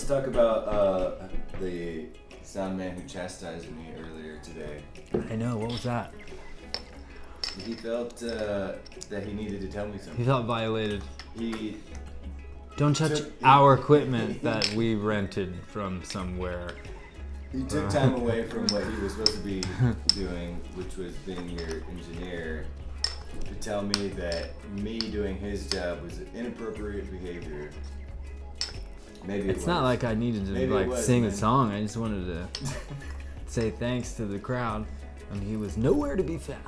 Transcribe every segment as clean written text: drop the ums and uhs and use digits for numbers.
to talk about the sound man who chastised me earlier today. I know, what was that? He felt that he needed to tell me something. He felt violated. He Don't touch our equipment that we rented from somewhere. He took time away from what he was supposed to be doing, which was being your engineer, to tell me that me doing his job was inappropriate behavior. Maybe it's not like I needed to sing a song. I just wanted to say thanks to the crowd, and he was nowhere to be found.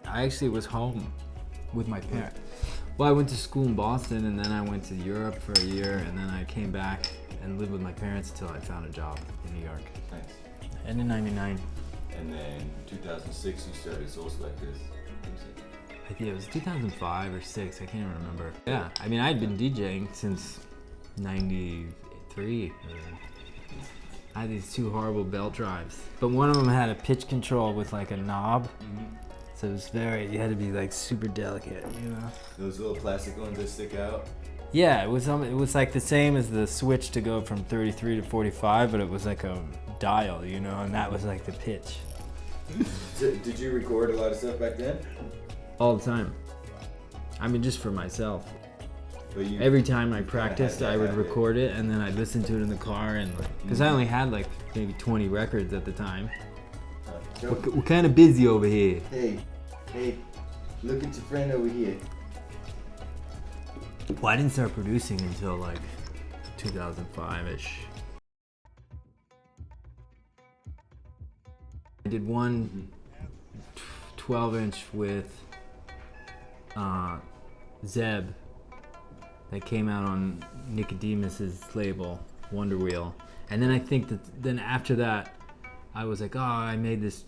I actually was home with my parents. Well, I went to school in Boston, and then I went to Europe for a year, and then I came back and lived with my parents until I found a job in New York. Nice. And in '99. And then 2006 you started Soul Selectors. I think it was 2005 or 6, I can't even remember. Yeah, I mean, I had been DJing since '93. I had these two horrible belt drives, but one of them had a pitch control with like a knob. Mm-hmm. So it was you had to be like super delicate, you know? Those little plastic ones that stick out? Yeah, it was like the same as the switch to go from 33 to 45, but it was like a dial, you know, and that was like the pitch. So, did you record a lot of stuff back then? All the time. I mean, just for myself. Every time I practiced, I would record it, and then I'd listen to it in the car, and because I only had like maybe 20 records at the time. We're kind of busy over here. Hey, look at your friend over here. Well, I didn't start producing until like 2005-ish. I did one 12-inch with Zeb that came out on Nicodemus's label, Wonder Wheel. And then I think that after that, I was like, oh, I made these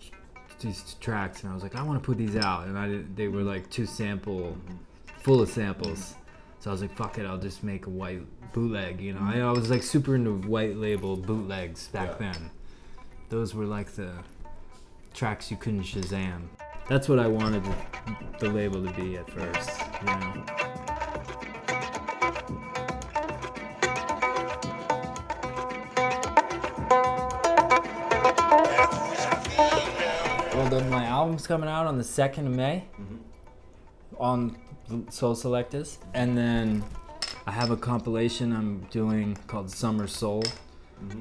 tracks, and I was like, I want to put these out, and they were like full of samples. So I was like, fuck it, I'll just make a white bootleg, you know. I was like super into white label bootlegs back then. Those were like the tracks you couldn't Shazam. That's what I wanted the label to be at first, you know. Well, my album's coming out on the 2nd of May on Soul Selectors, and then I have a compilation I'm doing called Summer Soul,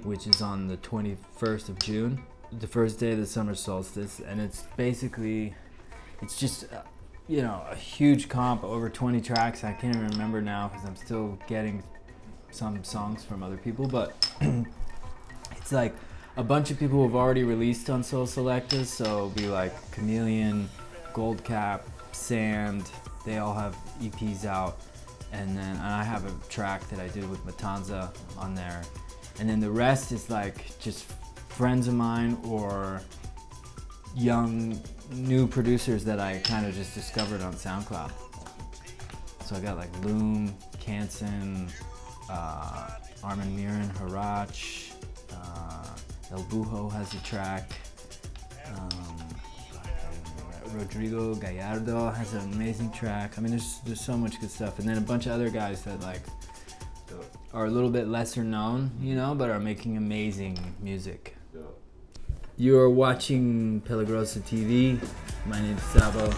which is on the 21st of June, the first day of the summer solstice, and it's just you know, a huge comp, over 20 tracks. I can't even remember now because I'm still getting some songs from other people, but it's like a bunch of people who have already released on Soul Selectors, so it'll be like Chameleon, Goldcap, Sand, they all have EPs out, and I have a track that I did with Matanza on there, and then the rest is like just friends of mine or young new producers that I kind of just discovered on SoundCloud. So I got like Loom, Canson, Armin Miran, Harach, El Bujo has a track. Rodrigo Gallardo has an amazing track. I mean, there's so much good stuff, and then a bunch of other guys that like are a little bit lesser known, you know, but are making amazing music. You are watching Pelagrosa TV. My name is Sabo.